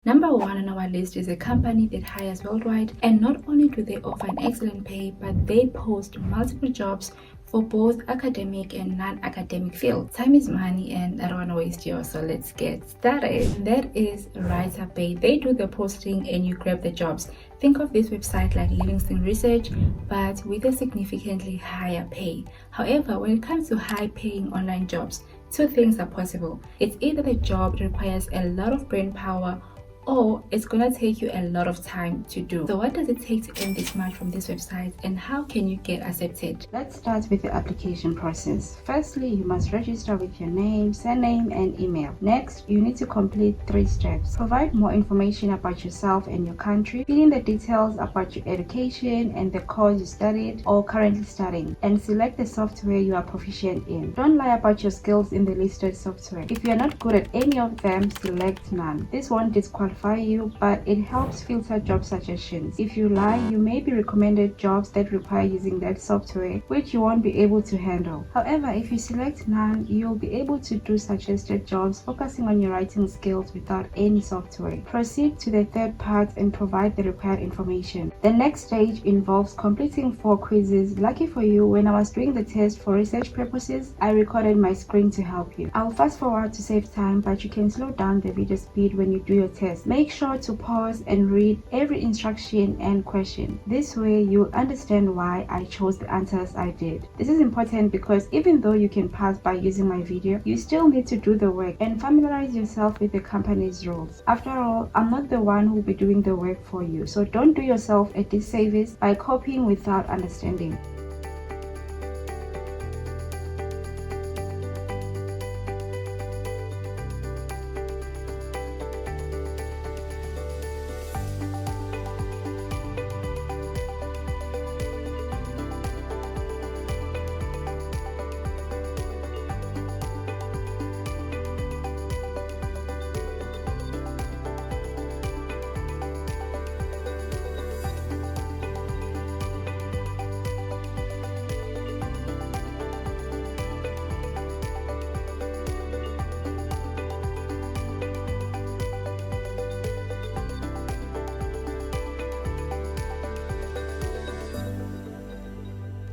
Number one on our list is a company that hires worldwide, and not only do they offer an excellent pay, but they post multiple jobs for both academic and non-academic fields. Time is money and I don't want to waste yours, so let's get started. That is WriterBay. They do the posting and you grab the jobs. Think of this website like Livingston Research, but with a significantly higher pay. However, when it comes to high-paying online jobs, two things are possible. It's either the job requires a lot of brain power, or it's gonna take you a lot of time to do. So what does it take to earn this much from this website, and how can you get accepted? Let's start with the application process. Firstly, you must register with your name, surname, and email. Next, you need to complete 3 steps. Provide more information about yourself and your country. Fill in the details about your education and the course you studied or currently studying, and select the software you are proficient in. Don't lie about your skills in the listed software. If you are not good at any of them, select none. This won't disqualify you, but it helps filter job suggestions. If you lie, you may be recommended jobs that require using that software, which you won't be able to handle. However, if you select none, you'll be able to do suggested jobs focusing on your writing skills without any software. Proceed to the third part and provide the required information. The next stage involves completing 4 quizzes. Lucky for you, when I was doing the test for research purposes, I recorded my screen to help you. I'll fast forward to save time, but you can slow down the video speed when you do your test. Make sure to pause and read every instruction and question. This way you'll understand why I chose the answers I did. This is important because even though you can pass by using my video, you still need to do the work and familiarize yourself with the company's rules. After all, I'm not the one who will be doing the work for you, so don't do yourself a disservice by copying without understanding.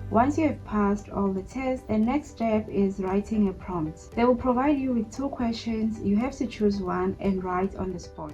Once you have passed all the tests, the next step is writing a prompt. They will provide you with 2 questions. You have to choose one and write on the spot.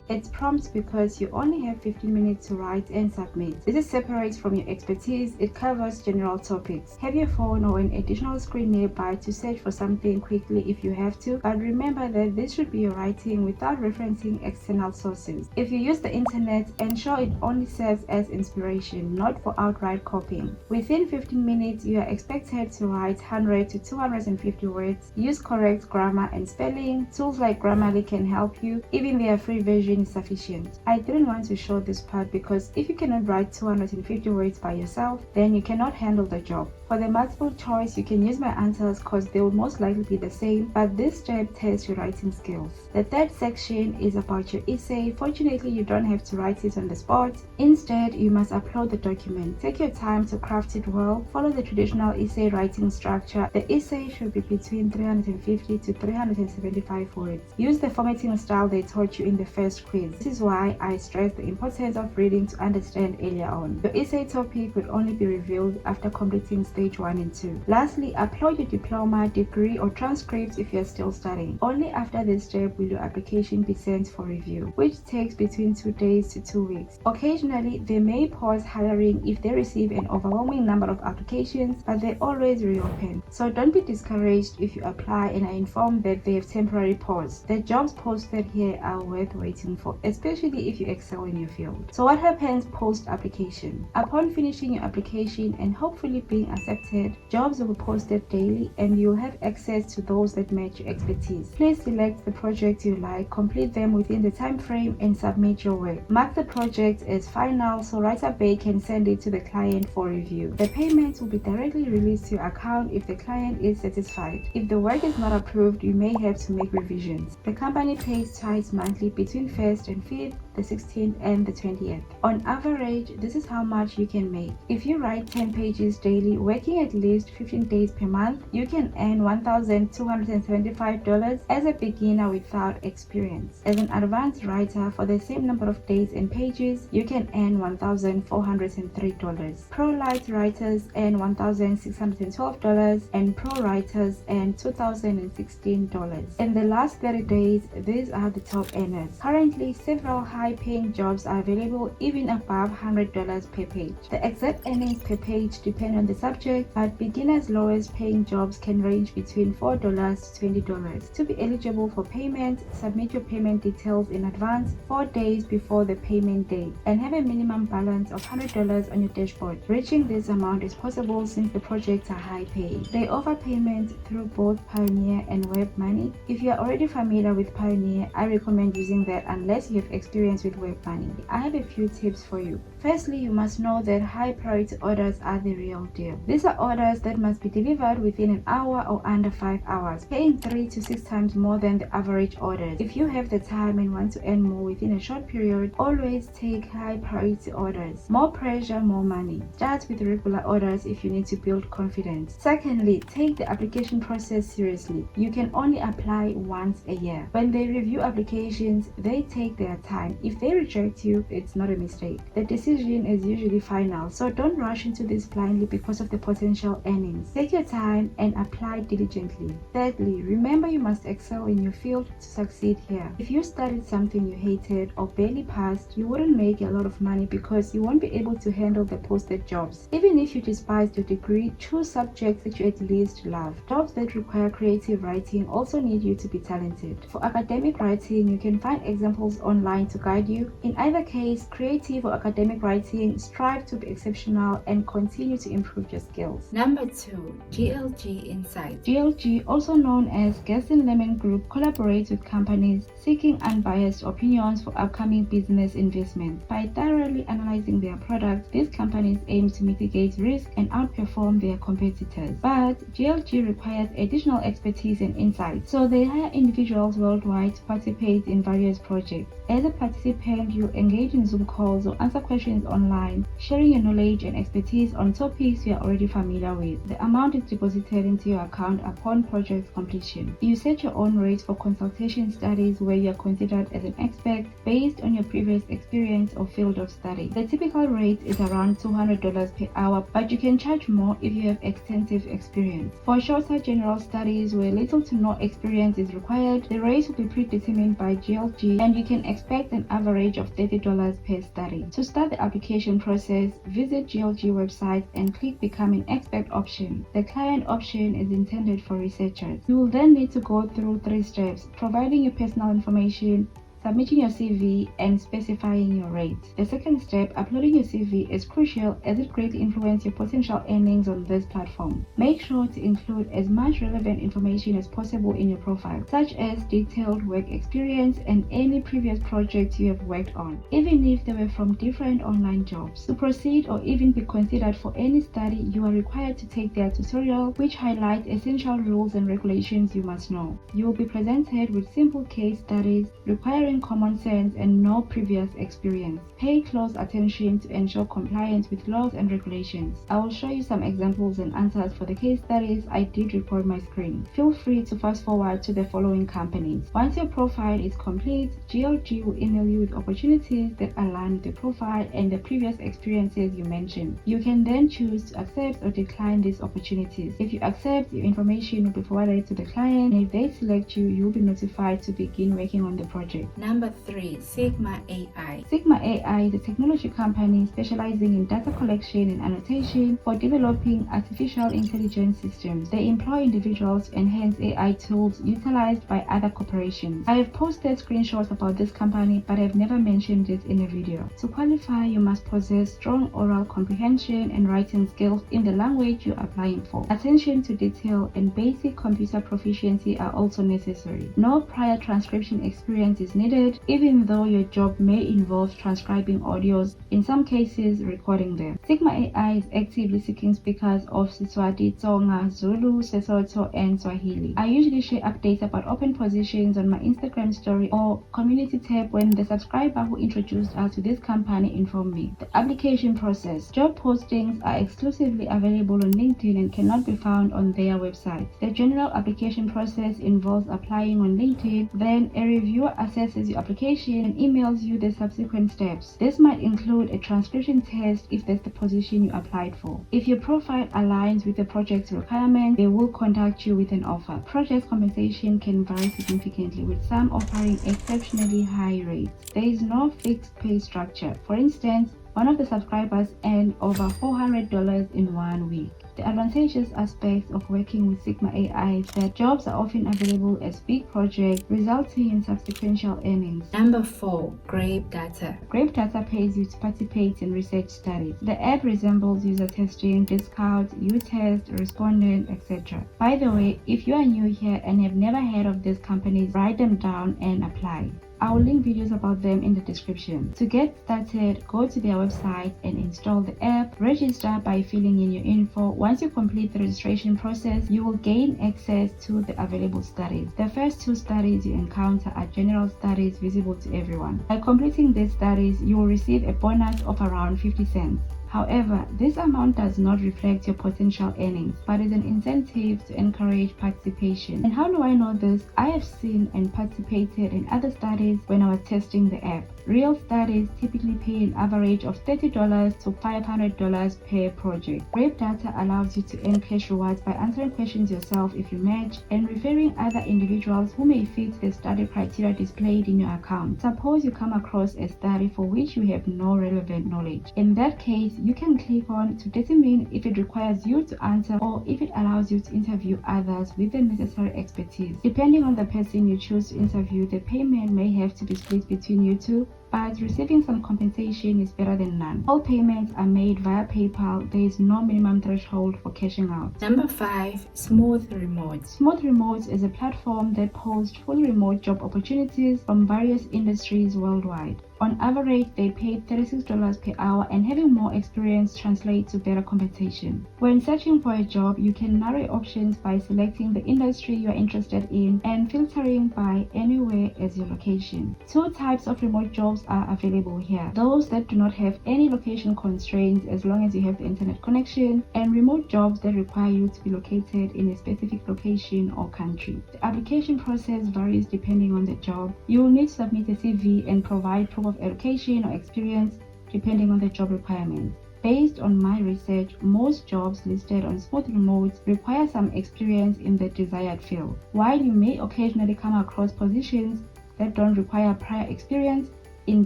It's prompt because you only have 15 minutes to write and submit. This is separate from your expertise. It covers general topics. Have your phone or an additional screen nearby to search for something quickly if you have to, but remember that this should be your writing without referencing external sources. If you use the internet, ensure it only serves as inspiration, not for outright copying. Within 15 minutes, you are expected to write 100 to 250 words. Use correct grammar and spelling. Tools like Grammarly can help you. Even their free version is sufficient. I didn't want to show this part because if you cannot write 250 words by yourself, then you cannot handle the job. For the multiple choice, you can use my answers because they will most likely be the same, but this step tests your writing skills. The third section is about your essay. Fortunately, you don't have to write it on the spot. Instead, you must upload the document. Take your time to craft it well. Follow the traditional essay writing structure. The essay should be between 350 to 375 words. Use the formatting style they taught you in the first quiz. This is why I stressed the importance of reading to understand earlier on. Your essay topic will only be revealed after completing stage 1 and 2. Lastly, upload your diploma, degree, or transcripts if you're still studying. Only after this step will your application be sent for review, which takes between 2 days to 2 weeks. Occasionally, they may pause hiring if they receive an overwhelming number of applications, but they always reopen. So don't be discouraged if you apply and are informed that they have temporarily paused. The jobs posted here are worth waiting for, especially if you excel in your field. So what happens post application? Upon finishing your application and hopefully being accepted, jobs will be posted daily and you'll have access to those that match your expertise. Please select the project you like, complete them within the time frame, and submit your work. Mark the project as final so WriterBay can send it to the client for review. The payment will be directly released to your account if the client is satisfied. If the work is not approved, you may have to make revisions. The company pays twice monthly between 1st and 5th, the 16th and the 20th. On average, this is how much you can make. If you write 10 pages daily, working at least 15 days per month, you can earn $1,275 as a beginner without experience. As an advanced writer, for the same number of days and pages, you can earn $1,403. Pro Light writers earn $1,612 and pro writers earn $2,016. In the last 30 days, these are the top earners. Currently, several high-paying jobs are available even above $100 per page. The exact earnings per page depend on the subject, but beginners' lowest paying jobs can range between $4 to $20. To be eligible for payment, submit your payment details in advance 4 days before the payment date and have a minimum balance of $100 on your dashboard. Reaching this amount is possible since the projects are high-paying. They offer payment through both Payoneer and WebMoney. If you are already familiar with Payoneer, I recommend using that unless you have experience with WebMoney. I have a few tips for you. Firstly, you must know that high priority orders are the real deal. These are orders that must be delivered within an hour or under 5 hours, paying 3 to 6 times more than the average orders. If you have the time and want to earn more within a short period, always take high priority orders. More pressure, more money. Start with regular orders if you need to build confidence. Secondly, take the application process seriously. You can only apply once a year. When they review applications, they take their time. If they reject you, it's not a mistake. The decision is usually final, so don't rush into this blindly because of the potential earnings. Take your time and apply diligently. Thirdly, remember you must excel in your field to succeed here. If you studied something you hated or barely passed, you wouldn't make a lot of money because you won't be able to handle the posted jobs. Even if you despised your degree, choose subjects that you at least love. Jobs that require creative writing also need you to be talented. For academic writing, you can find examples online to guide you. In either case, creative or academic writing, strive to be exceptional and continue to improve your skills. Number 2. GLG Insights. GLG, also known as Gerson Lemon Group, collaborates with companies seeking unbiased opinions for upcoming business investments. By thoroughly analyzing their products, these companies aim to mitigate risk and outperform their competitors. But GLG requires additional expertise and insight, so they hire individuals worldwide to participate in various projects. As a participant, you engage in Zoom calls or answer questions online, sharing your knowledge and expertise on topics you are already familiar with. The amount is deposited into your account upon project completion. You set your own rates for consultation studies where you are considered as an expert based on your previous experience or field of study. The typical rate is around $200 per hour, but you can charge more if you have extensive experience. For shorter general studies where little to no experience is required, the rate will be predetermined by GLG and you can expect an average of $30 per study. To start the application process, visit GLG website and click Become an Expert option. The client option is intended for researchers. You will then need to go through 3 steps: providing your personal information, submitting your CV, and specifying your rate. The second step, uploading your CV, is crucial as it greatly influences your potential earnings on this platform. Make sure to include as much relevant information as possible in your profile, such as detailed work experience and any previous projects you have worked on, even if they were from different online jobs. To proceed or even be considered for any study, you are required to take their tutorial, which highlights essential rules and regulations you must know. You will be presented with simple case studies requiring common sense and no previous experience. Pay close attention to ensure compliance with laws and regulations. I will show you some examples and answers for the case studies I did record my screen. Feel free to fast forward to the following companies. Once your profile is complete, GLG will email you with opportunities that align with the profile and the previous experiences you mentioned. You can then choose to accept or decline these opportunities. If you accept, your information will be forwarded to the client, and if they select you, you will be notified to begin working on the project. Number 3. Sigma AI. Sigma AI is a technology company specializing in data collection and annotation for developing artificial intelligence systems. They employ individuals to enhance AI tools utilized by other corporations. I have posted screenshots about this company, but I have never mentioned it in a video. To qualify, you must possess strong oral comprehension and writing skills in the language you're applying for. Attention to detail and basic computer proficiency are also necessary. No prior transcription experience is needed needed, even though your job may involve transcribing audios, in some cases recording them. Sigma AI is actively seeking speakers of Siswati, Tsonga, Zulu, Sesotho, and Swahili. I usually share updates about open positions on my Instagram story or community tab when the subscriber who introduced us to this company informed me. The application process. Job postings are exclusively available on LinkedIn and cannot be found on their website. The general application process involves applying on LinkedIn, then a reviewer assesses your application and emails you the subsequent steps. This might include a transcription test if that's the position you applied for. If your profile aligns with the project's requirements, they will contact you with an offer. Project compensation can vary significantly, with some offering exceptionally high rates. There is no fixed pay structure. For instance, one of the subscribers earned over $400 in 1 week. The advantageous aspects of working with Sigma AI is that jobs are often available as big projects, resulting in subsequent earnings. Number 4. Grape Data. Grape Data pays you to participate in research studies. The app resembles user testing, Discord, UTest, Respondent, etc. By the way, if you are new here and have never heard of these companies, write them down and apply. I will link videos about them in the description. To get started, go to their website and install the app. Register by filling in your info. Once you complete the registration process, you will gain access to the available studies. The first 2 studies you encounter are general studies visible to everyone. By completing these studies, you will receive a bonus of around 50 cents. However, this amount does not reflect your potential earnings, but is an incentive to encourage participation. And how do I know this? I have seen and participated in other studies when I was testing the app. Real studies typically pay an average of $30 to $500 per project. Grape Data allows you to earn cash rewards by answering questions yourself if you match and referring other individuals who may fit the study criteria displayed in your account. Suppose you come across a study for which you have no relevant knowledge. In that case, you can click on to determine if it requires you to answer or if it allows you to interview others with the necessary expertise. Depending on the person you choose to interview, the payment may have to be split between you two, but receiving some compensation is better than none. All payments are made via PayPal. There is no minimum threshold for cashing out. Number 5. Smooth Remote. Smooth Remote is a platform that posts full remote job opportunities from various industries worldwide. On average, they pay $36 per hour, and having more experience translates to better compensation. When searching for a job, you can narrow options by selecting the industry you are interested in and filtering by anywhere as your location. 2 types of remote jobs are available here: those that do not have any location constraints as long as you have the internet connection, and remote jobs that require you to be located in a specific location or country. The application process varies depending on the job. You will need to submit a CV and provide proof of education or experience depending on the job requirements. Based on my research, most jobs listed on Smooth Remote require some experience in the desired field. While you may occasionally come across positions that don't require prior experience, in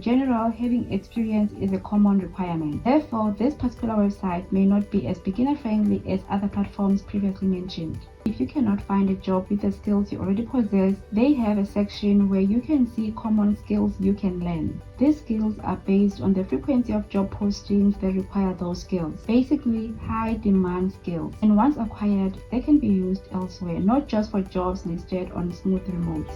general, having experience is a common requirement. Therefore, this particular website may not be as beginner-friendly as other platforms previously mentioned. If you cannot find a job with the skills you already possess, they have a section where you can see common skills you can learn. These skills are based on the frequency of job postings that require those skills, basically high demand skills. And once acquired, they can be used elsewhere, not just for jobs listed on Smooth Remote.